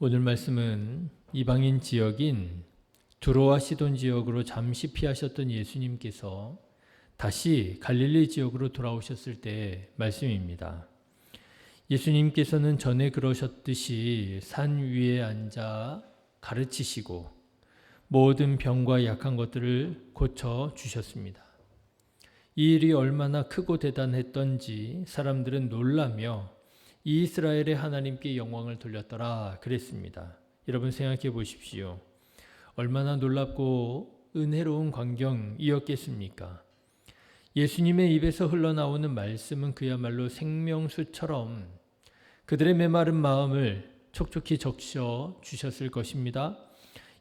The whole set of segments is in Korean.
오늘 말씀은 이방인 지역인 두로와 시돈 지역으로 잠시 피하셨던 예수님께서 다시 갈릴리 지역으로 돌아오셨을 때 말씀입니다. 예수님께서는 전에 그러셨듯이 산 위에 앉아 가르치시고 모든 병과 약한 것들을 고쳐 주셨습니다. 이 일이 얼마나 크고 대단했던지 사람들은 놀라며 이스라엘의 하나님께 영광을 돌렸더라 그랬습니다. 여러분 생각해 보십시오. 얼마나 놀랍고 은혜로운 광경이었겠습니까? 예수님의 입에서 흘러나오는 말씀은 그야말로 생명수처럼 그들의 메마른 마음을 촉촉히 적셔 주셨을 것입니다.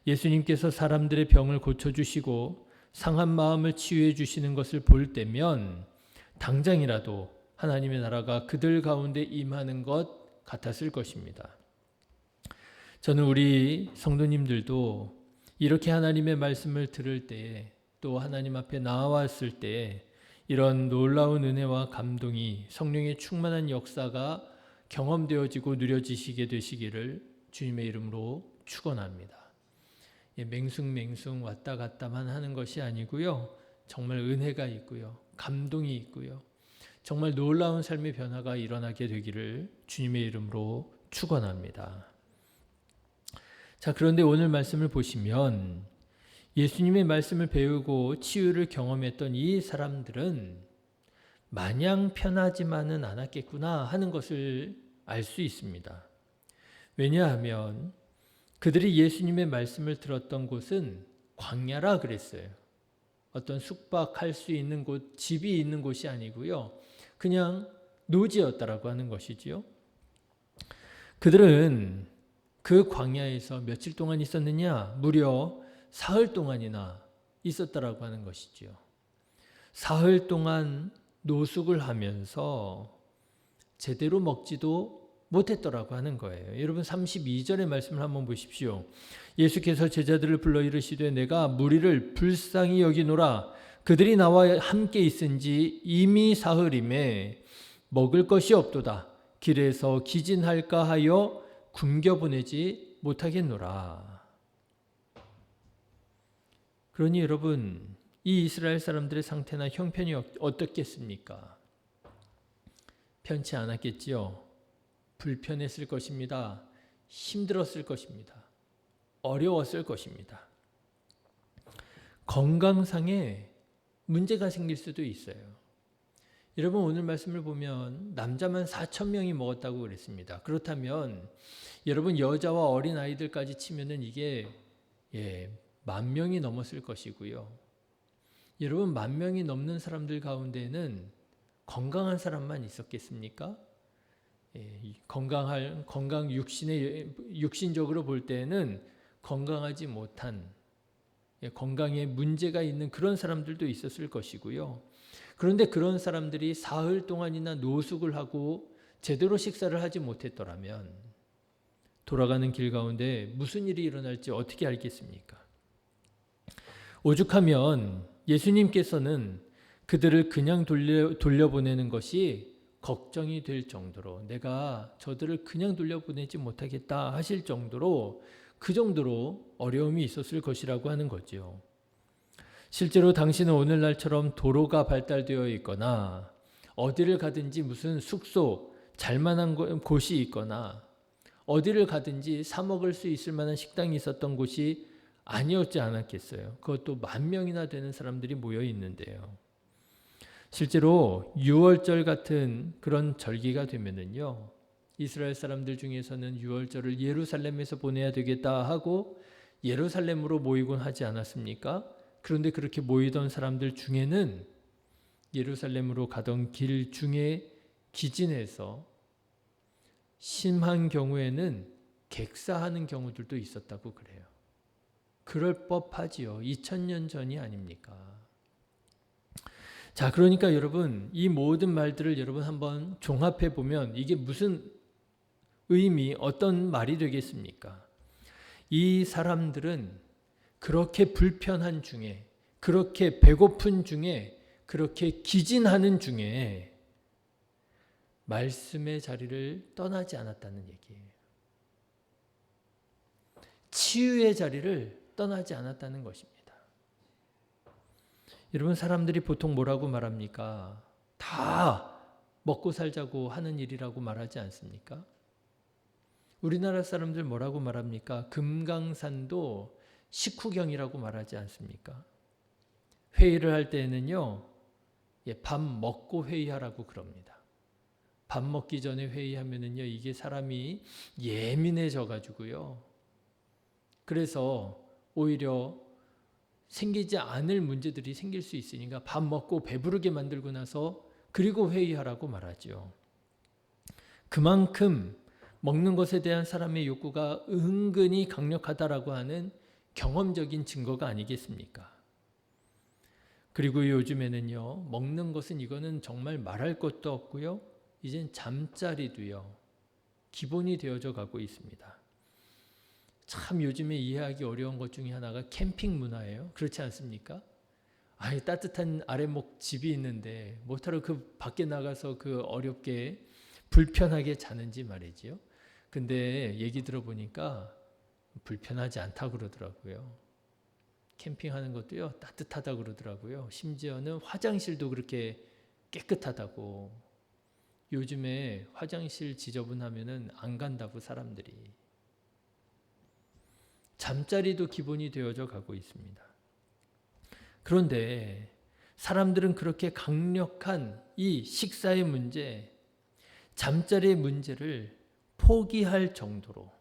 예수님께서 사람들의 병을 고쳐주시고 상한 마음을 치유해 주시는 것을 볼 때면 당장이라도 하나님의 나라가 그들 가운데 임하는 것 같았을 것입니다. 저는 우리 성도님들도 이렇게 하나님의 말씀을 들을 때 또 하나님 앞에 나아왔을 때 이런 놀라운 은혜와 감동이 성령의 충만한 역사가 경험되어지고 누려지시게 되시기를 주님의 이름으로 축원합니다. 맹숭맹숭 왔다 갔다만 하는 것이 아니고요. 정말 은혜가 있고요. 감동이 있고요. 정말 놀라운 삶의 변화가 일어나게 되기를 주님의 이름으로 축원합니다. 자, 그런데 오늘 말씀을 보시면 예수님의 말씀을 배우고 치유를 경험했던 이 사람들은 마냥 편하지만은 않았겠구나 하는 것을 알 수 있습니다. 왜냐하면 그들이 예수님의 말씀을 들었던 곳은 광야라 그랬어요. 어떤 숙박할 수 있는 곳, 집이 있는 곳이 아니고요. 그냥 노지였다라고 하는 것이지요. 그들은 그 광야에서 며칠 동안 있었느냐? 무려 사흘 동안이나 있었다라고 하는 것이지요. 사흘 동안 노숙을 하면서 제대로 먹지도 못했더라고 하는 거예요. 여러분 32절의 말씀을 한번 보십시오. 예수께서 제자들을 불러 이르시되 내가 무리를 불쌍히 여기노라. 그들이 나와 함께 있은지 이미 사흘임에 먹을 것이 없도다. 길에서 기진할까 하여 굶겨보내지 못하겠노라. 그러니 여러분 이 이스라엘 사람들의 상태나 형편이 어떻겠습니까? 편치 않았겠지요. 불편했을 것입니다. 힘들었을 것입니다. 어려웠을 것입니다. 건강상에 문제가 생길 수도 있어요. 여러분 오늘 말씀을 보면 남자만 4,000명이 먹었다고 그랬습니다. 그렇다면 여러분 여자와 어린 아이들까지 치면은 이게 10,000명이 넘었을 것이고요. 여러분 10,000명이 넘는 사람들 가운데는 건강한 사람만 있었겠습니까? 육신적으로 볼 때는 건강하지 못한 건강에 문제가 있는 그런 사람들도 있었을 것이고요. 그런데 그런 사람들이 사흘 동안이나 노숙을 하고 제대로 식사를 하지 못했더라면 돌아가는 길 가운데 무슨 일이 일어날지 어떻게 알겠습니까? 오죽하면 예수님께서는 그들을 그냥 돌려보내는 것이 걱정이 될 정도로 내가 저들을 그냥 돌려보내지 못하겠다 하실 정도로 그 정도로 어려움이 있었을 것이라고 하는 거죠. 실제로 당시는 오늘날처럼 도로가 발달되어 있거나 어디를 가든지 무슨 숙소, 잘만한 곳이 있거나 어디를 가든지 사 먹을 수 있을 만한 식당이 있었던 곳이 아니었지 않았겠어요. 그것도 10,000명이나 되는 사람들이 모여 있는데요. 실제로 유월절 같은 그런 절기가 되면은요, 이스라엘 사람들 중에서는 유월절을 예루살렘에서 보내야 되겠다 하고 예루살렘으로 모이곤 하지 않았습니까? 그런데 그렇게 모이던 사람들 중에는 예루살렘으로 가던 길 중에 기진해서 심한 경우에는 객사하는 경우들도 있었다고 그래요. 그럴 법하지요. 2000년 전이 아닙니까? 자, 그러니까 여러분 이 모든 말들을 여러분 한번 종합해 보면 이게 무슨 의미, 어떤 말이 되겠습니까? 이 사람들은 그렇게 불편한 중에, 그렇게 배고픈 중에, 그렇게 기진하는 중에 말씀의 자리를 떠나지 않았다는 얘기예요. 치유의 자리를 떠나지 않았다는 것입니다. 여러분, 사람들이 보통 뭐라고 말합니까? 다 먹고 살자고 하는 일이라고 말하지 않습니까? 우리나라 사람들 뭐라고 말합니까? 금강산도 식후경이라고 말하지 않습니까? 회의를 할 때에는요, 밥 먹고 회의하라고 그럽니다. 밥 먹기 전에 회의하면은요, 이게 사람이 예민해져 가지고요. 그래서 오히려 생기지 않을 문제들이 생길 수 있으니까 밥 먹고 배부르게 만들고 나서 그리고 회의하라고 말하죠. 그만큼 먹는 것에 대한 사람의 욕구가 은근히 강력하다라고 하는 경험적인 증거가 아니겠습니까? 그리고 요즘에는요, 먹는 것은 이거는 정말 말할 것도 없고요, 이젠 잠자리도요, 기본이 되어져 가고 있습니다. 참 요즘에 이해하기 어려운 것 중에 하나가 캠핑 문화예요. 그렇지 않습니까? 아예 따뜻한 아랫목 집이 있는데 뭐하러 그 밖에 나가서 그 어렵게 불편하게 자는지 말이지요. 근데 얘기 들어보니까 불편하지 않다고 그러더라고요. 캠핑하는 것도요, 따뜻하다고 그러더라고요. 심지어는 화장실도 그렇게 깨끗하다고. 요즘에 화장실 지저분하면은 안 간다고 사람들이. 잠자리도 기본이 되어져 가고 있습니다. 그런데 사람들은 그렇게 강력한 이 식사의 문제, 잠자리의 문제를 포기할 정도로,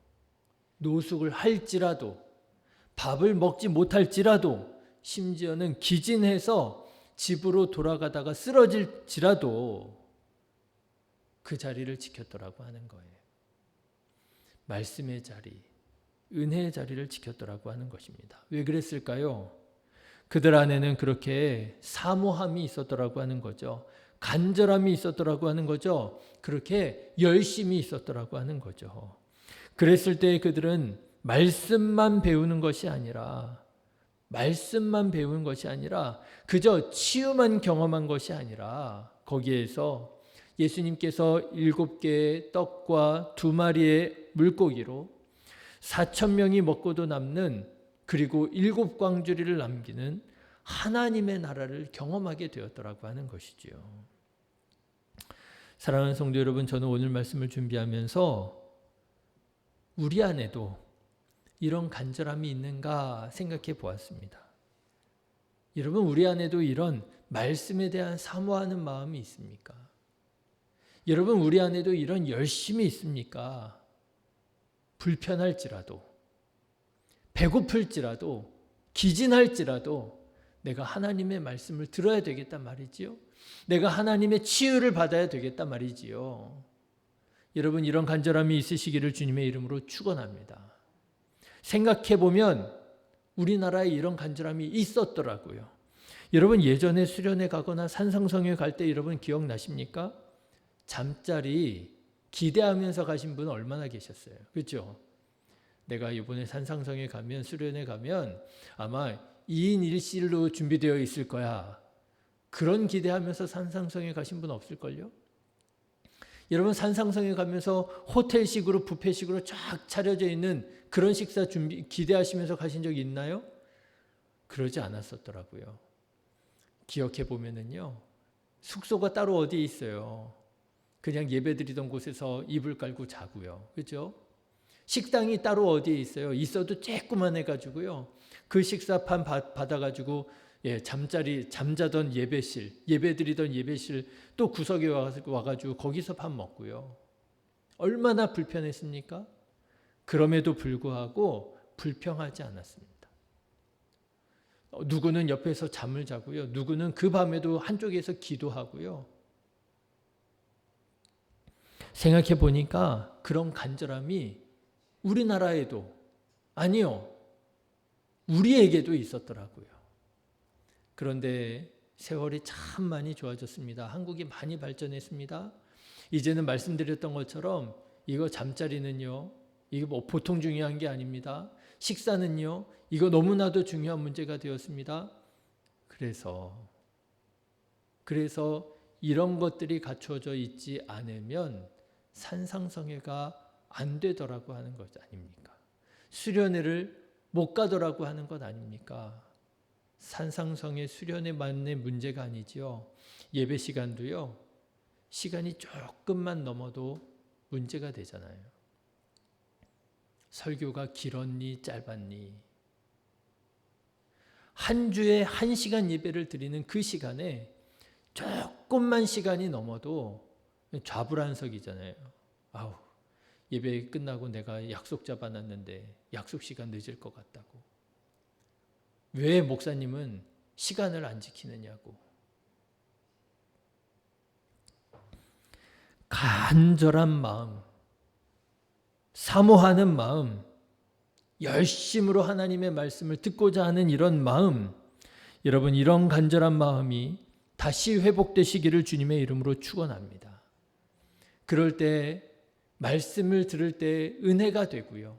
노숙을 할지라도, 밥을 먹지 못할지라도, 심지어는 기진해서 집으로 돌아가다가 쓰러질지라도 그 자리를 지켰더라고 하는 거예요. 말씀의 자리, 은혜의 자리를 지켰더라고 하는 것입니다. 왜 그랬을까요? 그들 안에는 그렇게 사모함이 있었더라고 하는 거죠. 간절함이 있었더라고 하는 거죠. 그렇게 열심이 있었더라고 하는 거죠. 그랬을 때 그들은 말씀만 배우는 것이 아니라 그저 치유만 경험한 것이 아니라 거기에서 예수님께서 7개의 떡과 2마리의 물고기로 4,000명이 먹고도 남는, 그리고 7광주리를 남기는 하나님의 나라를 경험하게 되었더라고 하는 것이지요. 사랑하는 성도 여러분, 저는 오늘 말씀을 준비하면서 우리 안에도 이런 간절함이 있는가 생각해 보았습니다. 여러분, 우리 안에도 이런 말씀에 대한 사모하는 마음이 있습니까? 여러분, 우리 안에도 이런 열심이 있습니까? 불편할지라도, 배고플지라도, 기진할지라도 내가 하나님의 말씀을 들어야 되겠단 말이지요. 내가 하나님의 치유를 받아야 되겠단 말이지요. 여러분, 이런 간절함이 있으시기를 주님의 이름으로 축원합니다. 생각해보면 우리나라에 이런 간절함이 있었더라고요. 여러분, 예전에 수련회 가거나 산상성회 갈 때 여러분 기억나십니까? 잠자리 기대하면서 가신 분 얼마나 계셨어요? 그렇죠? 내가 이번에 산상성회 가면, 수련회 가면 아마 2인 1실로 준비되어 있을 거야. 그런 기대하면서 산상성회 가신 분 없을걸요? 여러분, 산상성회 가면서 호텔식으로 뷔페식으로 쫙 차려져 있는 그런 식사 기대하시면서 가신 적 있나요? 그러지 않았었더라고요. 기억해 보면은요, 숙소가 따로 어디에 있어요. 그냥 예배드리던 곳에서 이불 깔고 자고요. 그렇죠? 식당이 따로 어디에 있어요. 있어도 쬐끄만 해가지고요, 그 식사판 받아가지고 잠자던 예배실, 예배드리던 예배실 또 구석에 와가지고 거기서 밥 먹고요. 얼마나 불편했습니까? 그럼에도 불구하고 불평하지 않았습니다. 누구는 옆에서 잠을 자고요. 누구는 그 밤에도 한쪽에서 기도하고요. 생각해 보니까 그런 간절함이 우리나라에도, 아니요, 우리에게도 있었더라고요. 그런데 세월이 참 많이 좋아졌습니다. 한국이 많이 발전했습니다. 이제는 말씀드렸던 것처럼 이거 잠자리는요, 이거 뭐 보통 중요한 게 아닙니다. 식사는요, 이거 너무나도 중요한 문제가 되었습니다. 그래서 이런 것들이 갖추어져 있지 않으면 산상성회가 안 되더라고 하는 것 아닙니까? 수련회를 못 가더라고 하는 것 아닙니까? 산상성의 수련에 맞는 문제가 아니지요. 예배 시간도요. 시간이 조금만 넘어도 문제가 되잖아요. 설교가 길었니 짧았니. 한 주에 1시간 예배를 드리는 그 시간에 조금만 시간이 넘어도 좌불안석이잖아요. 아우, 예배 끝나고 내가 약속 잡아놨는데 약속 시간 늦을 것 같다고. 왜 목사님은 시간을 안 지키느냐고. 간절한 마음, 사모하는 마음, 열심으로 하나님의 말씀을 듣고자 하는 이런 마음, 여러분 이런 간절한 마음이 다시 회복되시기를 주님의 이름으로 축원합니다. 그럴 때 말씀을 들을 때 은혜가 되고요.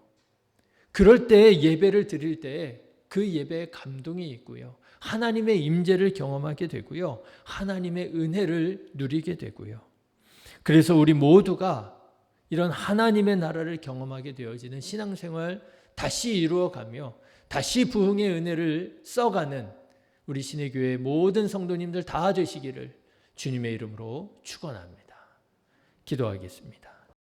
그럴 때 예배를 드릴 때 그 예배에 감동이 있고요. 하나님의 임재를 경험하게 되고요. 하나님의 은혜를 누리게 되고요. 그래서 우리 모두가 이런 하나님의 나라를 경험하게 되어지는 신앙생활 다시 이루어가며 다시 부흥의 은혜를 써가는 우리 신의교회 모든 성도님들 다 되시기를 주님의 이름으로 축원합니다. 기도하겠습니다.